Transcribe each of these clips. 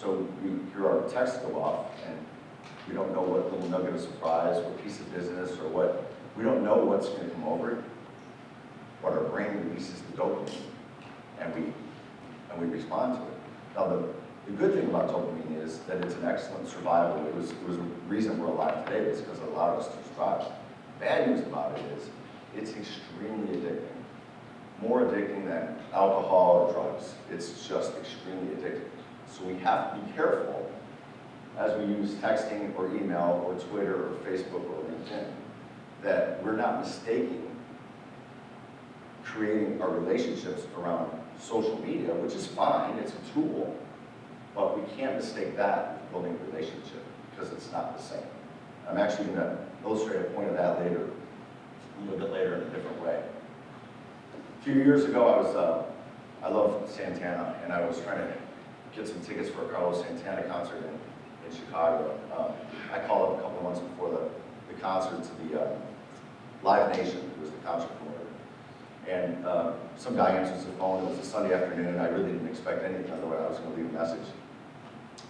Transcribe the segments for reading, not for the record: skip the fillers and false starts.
So we hear our text go off, and we don't know what little nugget of surprise, what piece of business, or what, we don't know what's going to come over it, but our brain releases the dopamine, and we respond to it. Now, the good thing about dopamine is that it's an excellent survival. It was a reason we're alive today, is because it allowed us to survive. Bad news about it is, it's extremely addicting. More addicting than alcohol or drugs. It's just extremely addictive. So we have to be careful as we use texting or email or Twitter or Facebook or LinkedIn, that we're not mistaking creating our relationships around social media, which is fine, it's a tool, but we can't mistake that with building a relationship, because it's not the same. I'm actually going to illustrate a point of that later, a little bit later in a different way. A few years ago, I love Santana, and I was trying to get some tickets for a Carlos Santana concert in Chicago. I called up a couple of months before the concert to the Live Nation, who was the concert promoter. And some guy answers the phone. It was a Sunday afternoon. I really didn't expect anything, otherwise I was going to leave a message.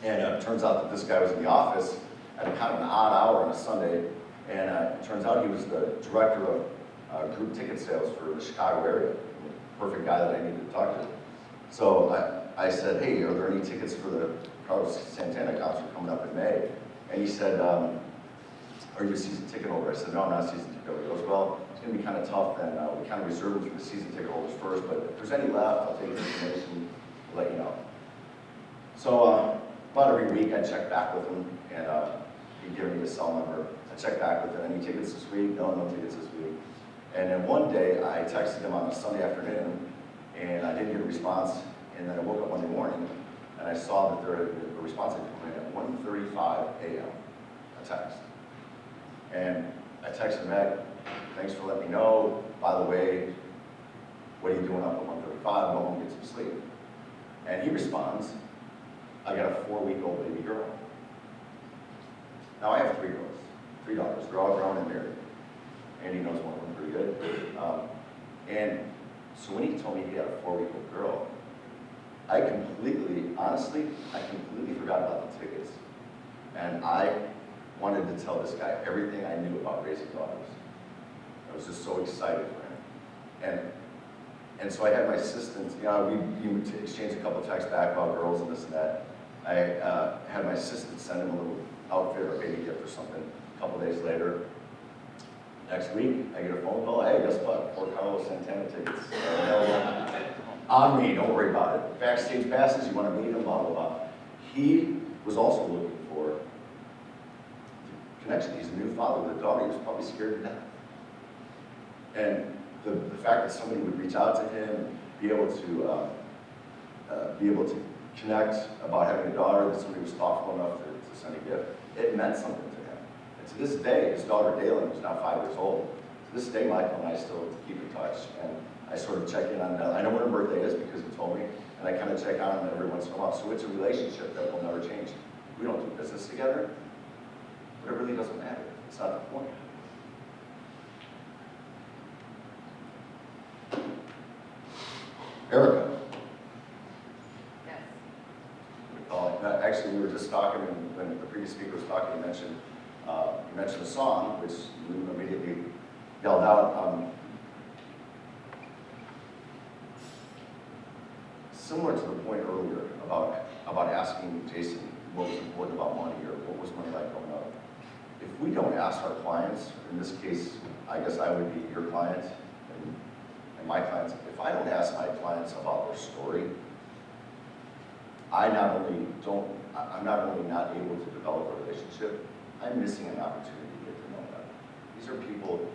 And it turns out that this guy was in the office at a kind of an odd hour on a Sunday, and it turns out he was the director of group ticket sales for the Chicago area. Perfect guy that I needed to talk to. So I said, hey, are there any tickets for the Carlos Santana concert coming up in May? And he said, are you a season ticket holder? I said, no, I'm not a season ticket holder. He goes, well, it's going to be kind of tough, and we kind of reserve them for the season ticket holders first, but if there's any left, I'll take the information, let you know. So about every week, I check back with him, and he'd give me his cell number. I check back with him, any tickets this week? No, no tickets this week. And then one day, I texted him on a Sunday afternoon, and I didn't get a response. And then I woke up Monday morning, and I saw that a response had come in at 1:35 a.m., a text. And I texted him back, thanks for letting me know. By the way, what are you doing up at 1:35? Go home and get some sleep. And he responds, I got a 4-week-old baby girl. Now I have 3 girls, 3 daughters. They're all grown and married. Andy knows one of them pretty good. And so when he told me he had a 4-week-old girl, honestly, I completely forgot about the tickets. And I wanted to tell this guy everything I knew about raising daughters. I was just so excited for him. And so I had my assistant, we exchanged a couple texts back about girls and this and that. I had my assistant send him a little outfit or a baby gift or something. A couple days later, next week, I get a phone call, hey, guess what? 4 Carlos Santana tickets on me, don't worry about it. Backstage passes, you want to meet him, blah, blah, blah. He was also looking for connection. He's a new father with a daughter. He was probably scared to death. And the fact that somebody would reach out to him and be able to connect about having a daughter, that somebody was thoughtful enough to send a gift, it meant something to him. And to this day, his daughter Dalen, who's now 5 years old, to this day, Michael and I still keep in touch. And I sort of check in on Dalen. I know when her birthday is because he told me, and I kind of check on him every once in a while. So it's a relationship that will never change. We don't do business together, but it really doesn't matter. It's not the point. Erica. Yes. Actually, we were just talking, and when the previous speaker was talking, he mentioned a song, which you immediately yelled out. Similar to the point earlier about asking Jason what was important about money or what was money like growing up. If we don't ask our clients, in this case, I guess I would be your client and my clients, if I don't ask my clients about their story, I'm not only not able to develop a relationship, I'm missing an opportunity to get to know them. These are people,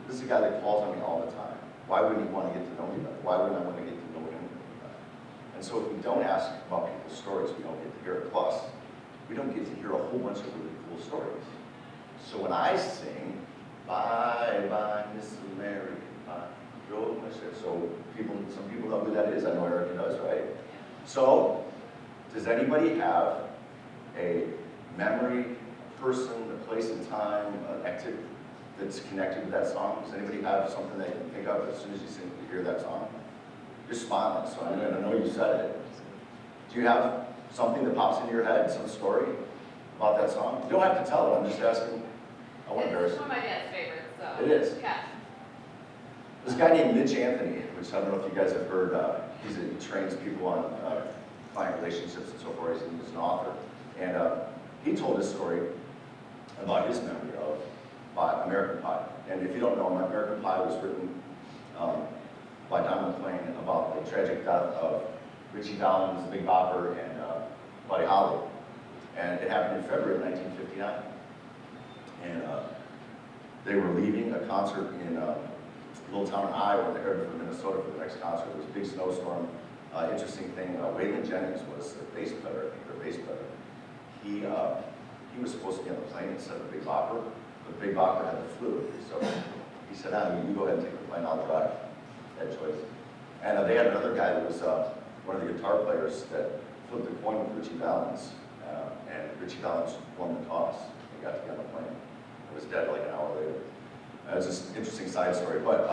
this is a guy that calls on me all the time. Why wouldn't he want to get to know me better? Why wouldn't I want to get to know him better? And so if we don't ask about people's stories, we don't get to hear it. Plus, we don't get to hear a whole bunch of really cool stories. So when I sing, bye, bye, Miss America, bye, drove my ship. So some people know who that is. I know Erica does, right? So, does anybody have a memory, a person, a place and time, an activity that's connected to that song? Does anybody have something that you can think of as soon as you hear that song? You're smiling, so I'm going to know you said it. Do you have something that pops into your head, some story about that song? You don't have to tell it, I'm just asking. I won't embarrass It's you. one of my dad's favorites, so. It is. Yeah. This guy named Mitch Anthony, which I don't know if you guys have heard, he trains people on client relationships and so forth. He's an author. And he told this story about his memory of American Pie. And if you don't know, American Pie was written by Don McLean about the tragic death of Richie Valens, Big Bopper, and Buddy Holly. And it happened in February of 1959. And they were leaving a concert in little town in Iowa, and they headed for Minnesota for the next concert. It was a big snowstorm. Interesting thing, Waylon Jennings was the bass player, I think, their bass player. He was supposed to be on the plane instead of Big Bopper, but Big Bopper had the flu, so he said, you go ahead and take the plane, I'll drive. That choice. And they had another guy that was one of the guitar players that flipped a coin with Richie Valens, and Richie Valens won the toss. He got to get on the plane. He was dead like an hour later. It's just an interesting side story. But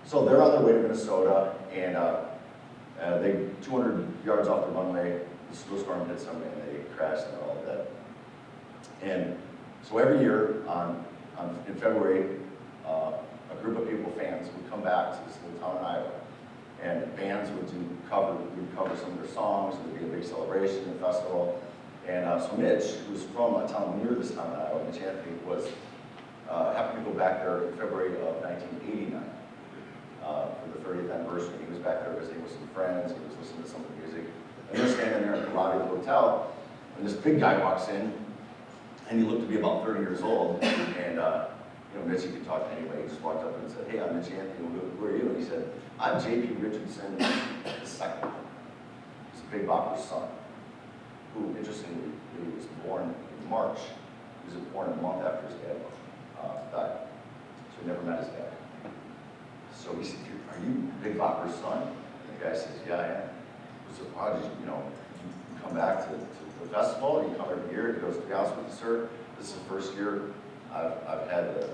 so they're on their way to Minnesota, and they 200 yards off the runway, the snowstorm hits them, and they crash and they're all dead. And so every year in February, a group of people, fans, would come back to this little town in Iowa, and bands would cover some of their songs. There would be a big celebration and festival. And so Mitch, who was from a town near this town in Iowa, Mitch Anthony, was happened to go back there in February of 1989 for the 30th anniversary. He was back there visiting with some friends. He was listening to some of the music. And they're standing there at the lobby of the hotel, and this big guy walks in, and he looked to be about 30 years old. And Mitch, he could talk to anybody. He just walked up and said, "Hey, I'm Mitch Anthony. Who are you?" And he said, "I'm J.P. Richardson II. He's Big Bopper's son, who, interestingly, he was born in March. He was born a month after his dad died. So he never met his dad. So he said, "Are you Big Bopper's son?" And the guy says, "Yeah, I am." He said, "How did you come back to the festival? You come every year?" He goes, "To be honest with you, sir, this is the first year I've had the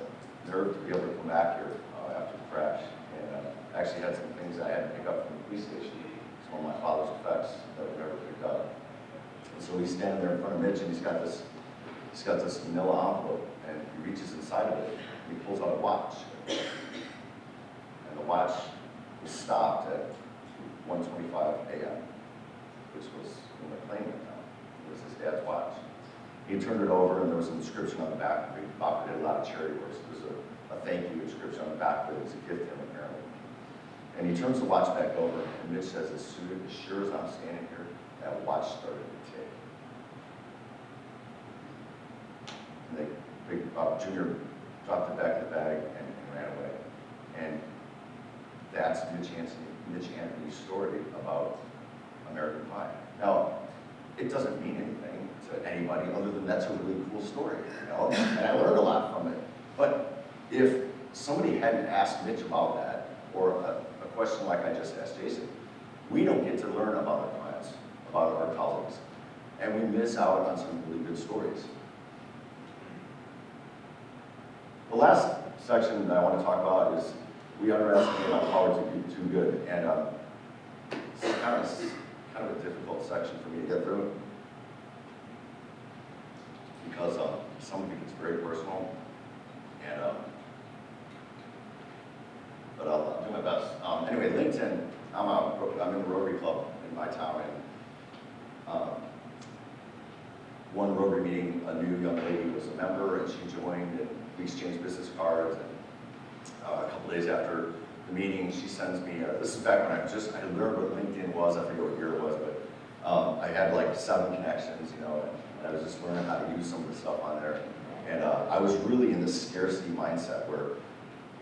nerve to be able to come back here after the crash. And actually had some things I had to pick up from the police station. Some of my father's effects that were never picked up." And so he's standing there in front of Mitch, and he's got this manila envelope, and he reaches inside of it, and he pulls out a watch. And the watch was stopped at 1:25 a.m., which was when the plane went down. It was his dad's watch. He turned it over, and there was an inscription on the back. Big Bopper did a lot of charity work, so there's a thank you inscription on the back, but it was a gift to him, apparently. And he turns the watch back over, and Mitch says, as sure as I'm standing here, that watch started to tick. And Big Junior dropped it back in the bag and ran away. And that's Mitch Anthony's story about American Pie. Now, it doesn't mean anything to anybody other than that's a really cool story, and I learned a lot from it. But if somebody hadn't asked Mitch about that, or a question like I just asked Jason, we don't get to learn about our clients, about our colleagues, and we miss out on some really good stories. The last section that I want to talk about is we underestimate our power to be too good, and it's kind of a difficult section for me to get through because some of it gets very personal, and but I'll do my best. Anyway, LinkedIn. I'm in the Rotary Club in my town, and one Rotary meeting, a new young lady was a member, and she joined, and we exchanged business cards. And a couple days after the meeting, she sends me. This is back when I learned what LinkedIn was. I forget what year it was, but I had like 7 connections, and I was just learning how to use some of the stuff on there. And I was really in this scarcity mindset where,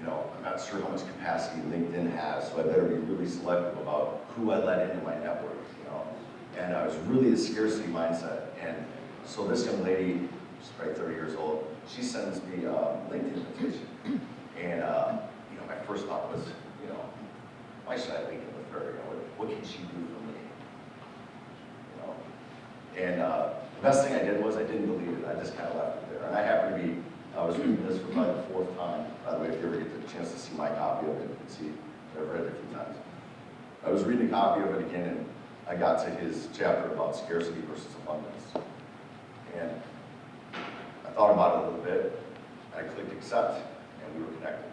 I'm not sure how much capacity LinkedIn has, so I better be really selective about who I let into my network, And I was really in a scarcity mindset. And so this young lady, she's probably 30 years old, she sends me a LinkedIn invitation. And, my first thought was, why should I link in with her? What can she do for me? And the best thing I did was I didn't delete it. I just kind of left it there. And I was reading this for probably the 4th time. By the way, if you ever get the chance to see my copy of it, you can see I've read it a few times. I was reading a copy of it again, and I got to his chapter about scarcity versus abundance. And I thought about it a little bit, I clicked accept, and we were connected.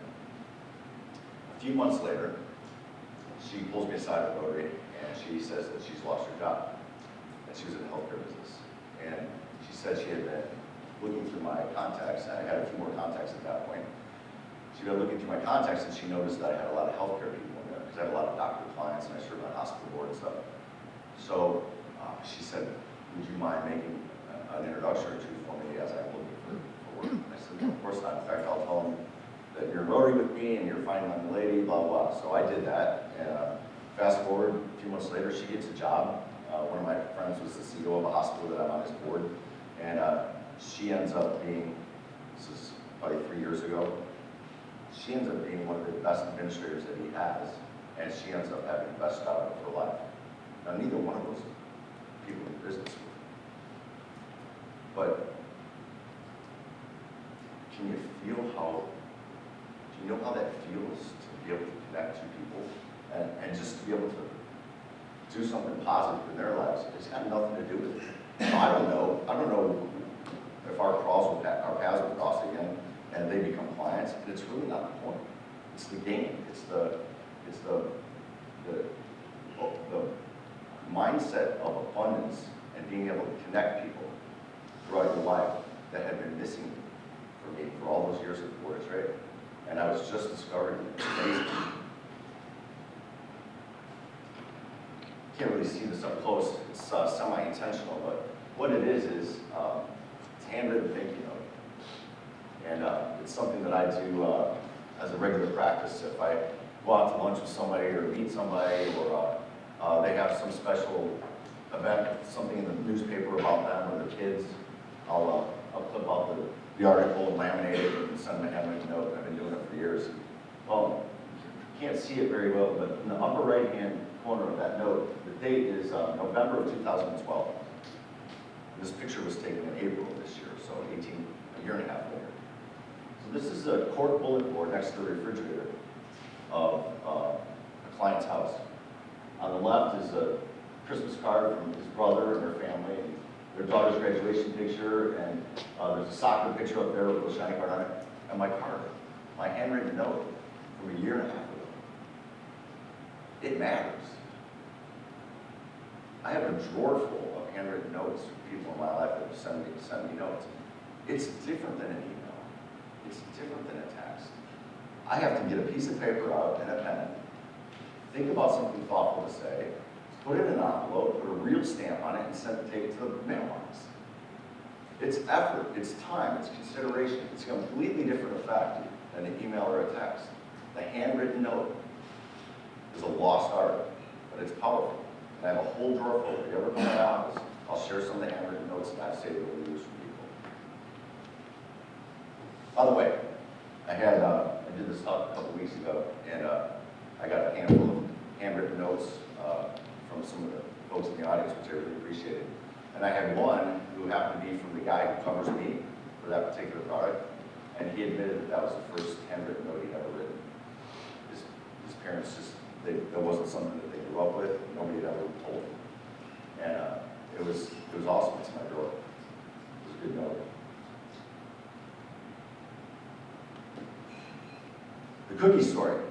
A few months later, she pulls me aside at Rotary, and she says that she's lost her job, and she was in the healthcare business. And she said she had been looking through my contacts, and I had a few more contacts at that point. She'd been looking through my contacts, and she noticed that I had a lot of healthcare people in there, because I had a lot of doctor clients, and I served on hospital board and stuff. So she said, would you mind making an introduction or two for me as I'm looking for work? And I said, of course not. In fact, I'll tell them that you're in Rotary with me, and you're finding my lady, blah, blah. So I did that, and fast forward a few months later, she gets a job. One of my friends was the CEO of a hospital that I'm on his board, and she ends up being, this is probably 3 years ago, she ends up being one of the best administrators that he has, and she ends up having the best job of her life. Now, neither one of those people in business with. But can you feel how, do you know how that feels to be able to connect to people and just to be able to do something positive in their lives? It's got nothing to do with it. I don't know if our paths will cross again and they become clients, but it's really not the point. It's the game. It's the mindset of abundance and being able to connect people throughout your life that had been missing for me for all those years at Board of Trade. And I was just discovering it. It's amazing. Can't really see this up close. It's semi-intentional, but what it is it's handwritten thank you note. And it's something that I do as a regular practice. If I go out to lunch with somebody or meet somebody, or they have some special event, something in the newspaper about them or their kids, I'll clip out the article and laminate it and send them a handwritten note. I've been doing it for years. Well, you can't see it very well, but in the upper right-hand corner of that note, the date is November of 2012. This picture was taken in April of this year, so a year and a half later. So this is a cork bulletin board next to the refrigerator of a client's house. On the left is a Christmas card from his brother and their family, and their daughter's graduation picture, and there's a soccer picture up there with a little shiny card on it, and my card, my handwritten note from a year and a half ago. It matters. I have a drawer full of handwritten notes from people in my life that have send me notes. It's different than an email. It's different than a text. I have to get a piece of paper out and a pen, think about something thoughtful to say, put it in an envelope, put a real stamp on it, and take it to the mailbox. It's effort, it's time, it's consideration. It's a completely different effect than an email or a text. The handwritten note is a lost art, but it's powerful. And I have a whole drawer full. If you ever come to my office, I'll share some of the handwritten notes that I've saved over the years from people. By the way, I did this talk a couple weeks ago, and I got a handful of handwritten notes from some of the folks in the audience, which I really appreciated. And I had one who happened to be from the guy who covers me for that particular product, and he admitted that that was the first handwritten note he'd ever written. His parents just, that wasn't something that they grew up with. Nobody had ever told him. And it was awesome. It's in my drawer. It was a good note. The cookie story.